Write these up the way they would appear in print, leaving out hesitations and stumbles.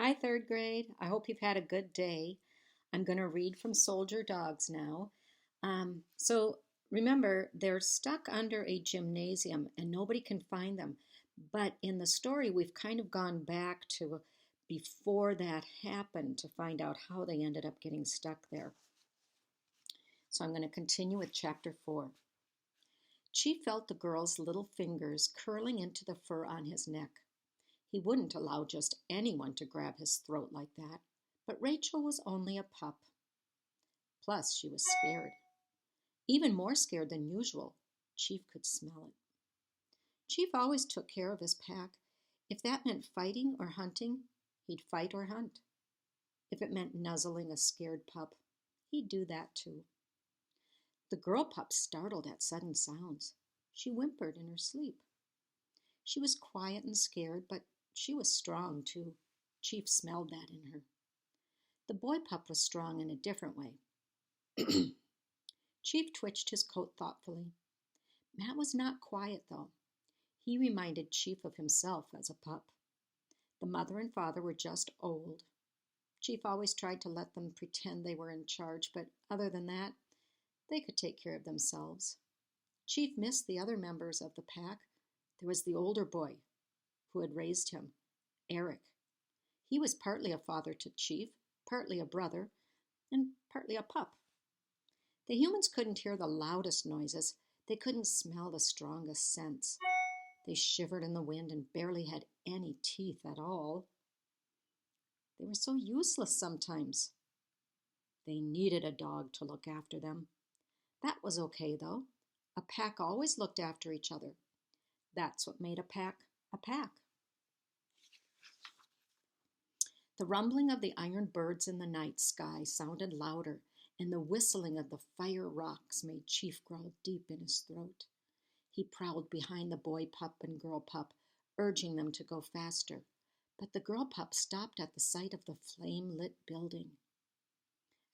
Hi, third grade. I hope you've had a good day. I'm going to read from Soldier Dogs now. So remember, they're stuck under a gymnasium and nobody can find them. But in the story, we've kind of gone back to before that happened to find out how they ended up getting stuck there. So I'm going to continue with chapter 4. Chief felt the girl's little fingers curling into the fur on his neck. He wouldn't allow just anyone to grab his throat like that, but Rachel was only a pup. Plus, she was scared. Even more scared than usual. Chief could smell it. Chief always took care of his pack. If that meant fighting or hunting, he'd fight or hunt. If it meant nuzzling a scared pup, he'd do that too. The girl pup startled at sudden sounds. She whimpered in her sleep. She was quiet and scared, but she was strong too. Chief smelled that in her. The boy pup was strong in a different way. Chief twitched his coat thoughtfully. Matt was not quiet, though. He reminded Chief of himself as a pup. The mother and father were just old. Chief always tried to let them pretend they were in charge, but other than that, they could take care of themselves. Chief missed the other members of the pack. There was the older boy who had raised him, Eric. He was partly a father to Chief, partly a brother, and partly a pup. The humans couldn't hear the loudest noises. They couldn't smell the strongest scents. They shivered in the wind and barely had any teeth at all. They were so useless sometimes. They needed a dog to look after them. That was okay, though. A pack always looked after each other. That's what made a pack a pack. The rumbling of the iron birds in the night sky sounded louder, and the whistling of the fire rocks made Chief growl deep in his throat. He prowled behind the boy pup and girl pup, urging them to go faster. But the girl pup stopped at the sight of the flame-lit building.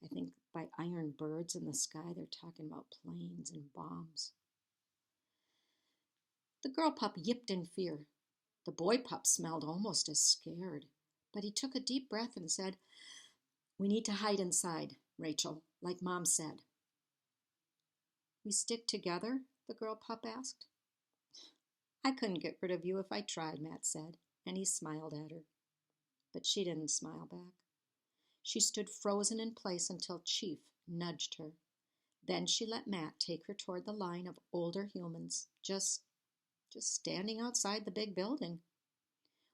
I think by iron birds in the sky, they're talking about planes and bombs. The girl pup yipped in fear. The boy pup smelled almost as scared, but he took a deep breath and said, "We need to hide inside, Rachel, like Mom said." "We stick together?" the girl pup asked. "I couldn't get rid of you if I tried," Matt said, and he smiled at her. But she didn't smile back. She stood frozen in place until Chief nudged her. Then she let Matt take her toward the line of older humans, just standing outside the big building,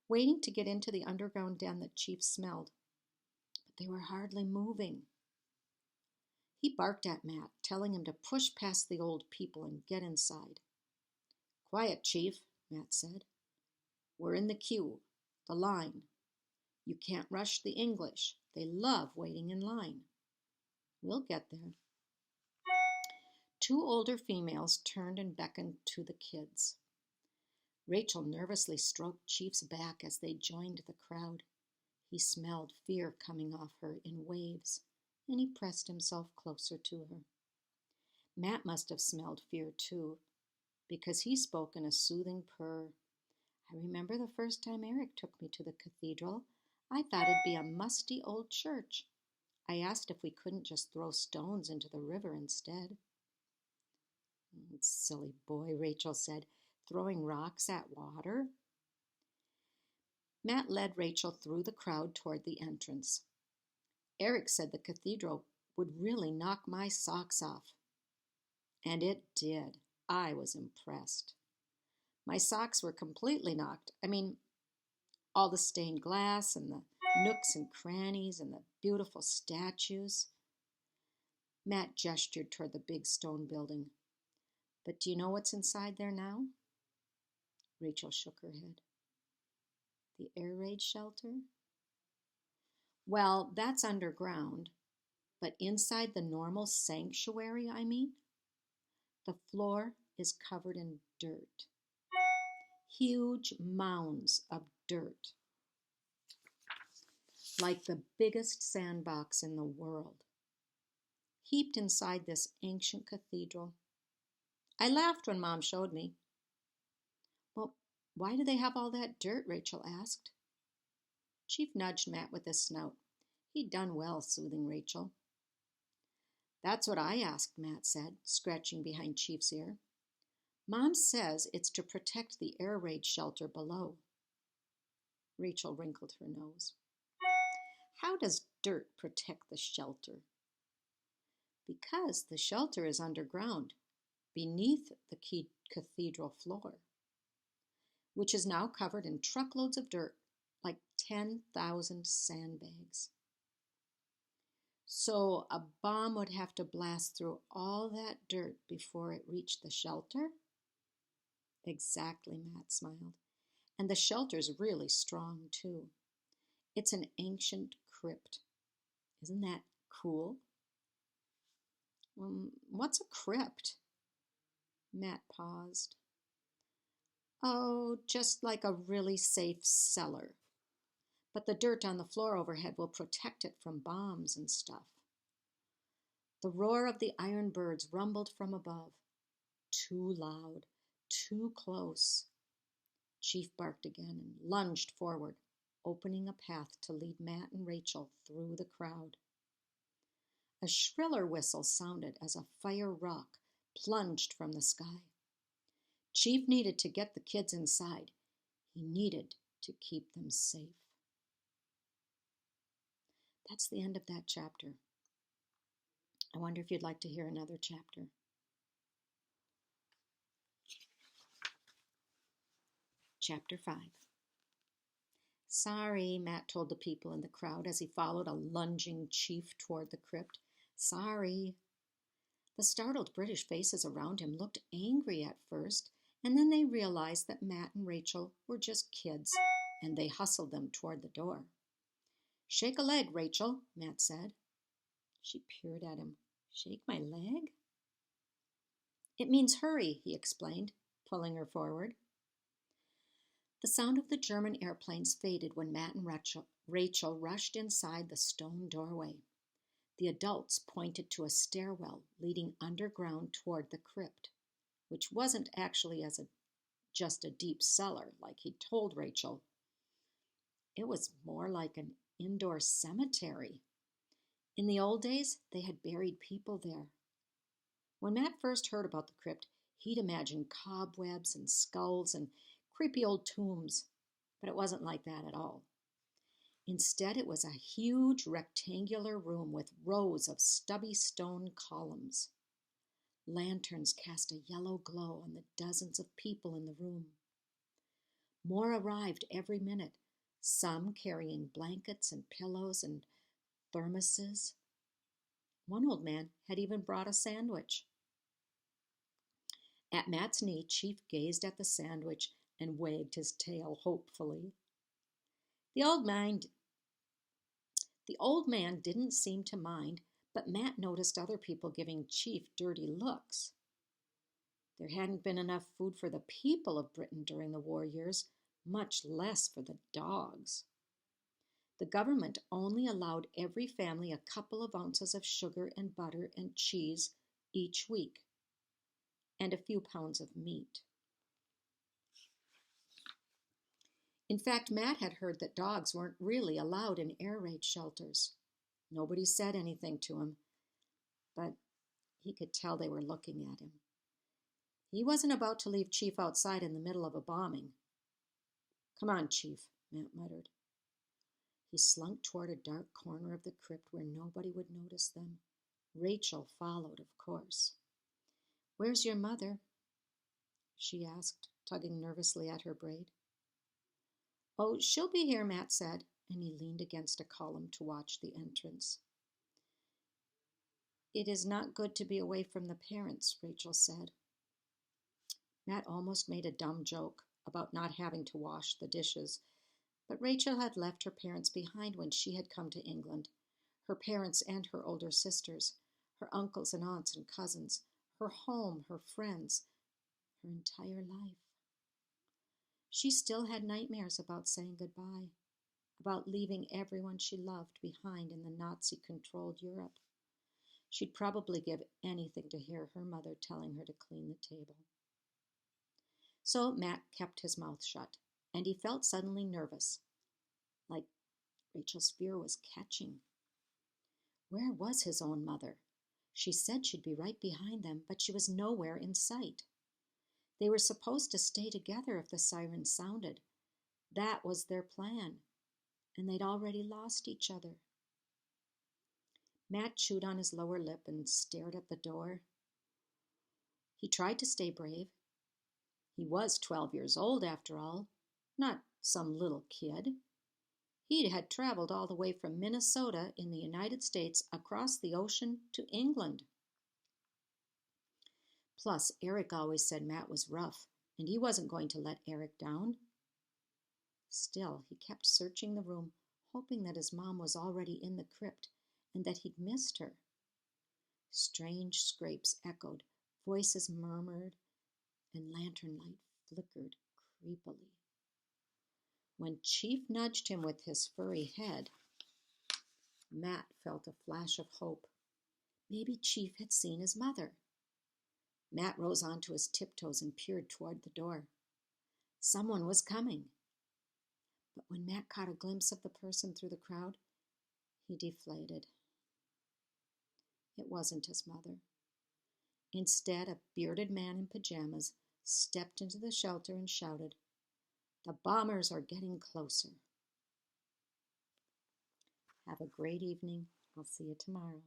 waiting to get into the underground den that Chief smelled. But they were hardly moving. He barked at Matt, telling him to push past the old people and get inside. "Quiet, Chief," Matt said. "We're in the queue, the line. You can't rush the English. They love waiting in line. We'll get there." Two older females turned and beckoned to the kids. Rachel nervously stroked Chief's back as they joined the crowd. He smelled fear coming off her in waves, and he pressed himself closer to her. Matt must have smelled fear too, because he spoke in a soothing purr. "I remember the first time Eric took me to the cathedral. I thought it'd be a musty old church. I asked if we couldn't just throw stones into the river instead." "Silly boy," Rachel said, "throwing rocks at water." Matt led Rachel through the crowd toward the entrance. "Eric said the cathedral would really knock my socks off." And it did. I was impressed. My socks were completely knocked. I mean, all the stained glass and the nooks and crannies and the beautiful statues. Matt gestured toward the big stone building. "But do you know what's inside there now?" Rachel shook her head. "The air raid shelter?" "Well, that's underground. But inside the normal sanctuary, I mean, the floor is covered in dirt. Huge mounds of dirt. Like the biggest sandbox in the world. Heaped inside this ancient cathedral. I laughed when Mom showed me." "Well, why do they have all that dirt?" Rachel asked. Chief nudged Matt with his snout. He'd done well soothing Rachel. That's what I asked, Matt said, scratching behind Chief's ear. Mom says it's to protect the air raid shelter below. Rachel wrinkled her nose. How does dirt protect the shelter? Because the shelter is underground, beneath the cathedral floor, which is now covered in truckloads of dirt, like 10,000 sandbags. So a bomb would have to blast through all that dirt before it reached the shelter? Exactly, Matt smiled. And the shelter's really strong, too. It's an ancient crypt. Isn't that cool? What's a crypt? Matt paused. Oh, just like a really safe cellar. But the dirt on the floor overhead will protect it from bombs and stuff. The roar of the iron birds rumbled from above. Too loud, too close. Chief barked again and lunged forward, opening a path to lead Matt and Rachel through the crowd. A shriller whistle sounded as a fire rock plunged from the sky. Chief needed to get the kids inside. He needed to keep them safe. That's the end of that chapter. I wonder if you'd like to hear another chapter. Chapter 5. Sorry, Matt told the people in the crowd as he followed a lunging chief toward the crypt. Sorry. The startled British faces around him looked angry at first, and then they realized that Matt and Rachel were just kids, and they hustled them toward the door. Shake a leg, Rachel, Matt said. She peered at him. Shake my leg? It means hurry, he explained, pulling her forward. The sound of the German airplanes faded when Matt and Rachel rushed inside the stone doorway. The adults pointed to a stairwell leading underground toward the crypt, which wasn't actually just a deep cellar like he'd told Rachel. It was more like an indoor cemetery. In the old days, they had buried people there. When Matt first heard about the crypt, he'd imagined cobwebs and skulls and creepy old tombs, but it wasn't like that at all. Instead, it was a huge rectangular room with rows of stubby stone columns. Lanterns cast a yellow glow on the dozens of people in the room. More arrived every minute, some carrying blankets and pillows and thermoses. One old man had even brought a sandwich. At Matt's knee, Chief gazed at the sandwich and wagged his tail hopefully. The old man didn't seem to mind, but Matt noticed other people giving Chief dirty looks. There hadn't been enough food for the people of Britain during the war years, much less for the dogs. The government only allowed every family a couple of ounces of sugar and butter and cheese each week, and a few pounds of meat. In fact, Matt had heard that dogs weren't really allowed in air raid shelters. Nobody said anything to him, but he could tell they were looking at him. He wasn't about to leave Chief outside in the middle of a bombing. Come on, Chief, Matt muttered. He slunk toward a dark corner of the crypt where nobody would notice them. Rachel followed, of course. Where's your mother? She asked, tugging nervously at her braid. Oh, she'll be here, Matt said, and he leaned against a column to watch the entrance. It is not good to be away from the parents, Rachel said. Matt almost made a dumb joke about not having to wash the dishes, but Rachel had left her parents behind when she had come to England. Her parents and her older sisters, her uncles and aunts and cousins, her home, her friends, her entire life. She still had nightmares about saying goodbye, about leaving everyone she loved behind in the Nazi-controlled Europe. She'd probably give anything to hear her mother telling her to clean the table. So Matt kept his mouth shut, and he felt suddenly nervous, like Rachel's fear was catching. Where was his own mother? She said she'd be right behind them, but she was nowhere in sight. They were supposed to stay together if the siren sounded. That was their plan, and they'd already lost each other. Matt chewed on his lower lip and stared at the door. He tried to stay brave. He was 12 years old, after all, not some little kid. He had traveled all the way from Minnesota in the United States across the ocean to England. Plus, Eric always said Matt was rough, and he wasn't going to let Eric down. Still, he kept searching the room, hoping that his mom was already in the crypt and that he'd missed her. Strange scrapes echoed, voices murmured, and lantern light flickered creepily. When Chief nudged him with his furry head, Matt felt a flash of hope. Maybe Chief had seen his mother. Matt rose onto his tiptoes and peered toward the door. Someone was coming. But when Matt caught a glimpse of the person through the crowd, he deflated. It wasn't his mother. Instead, a bearded man in pajamas stepped into the shelter and shouted, "The bombers are getting closer." Have a great evening. I'll see you tomorrow.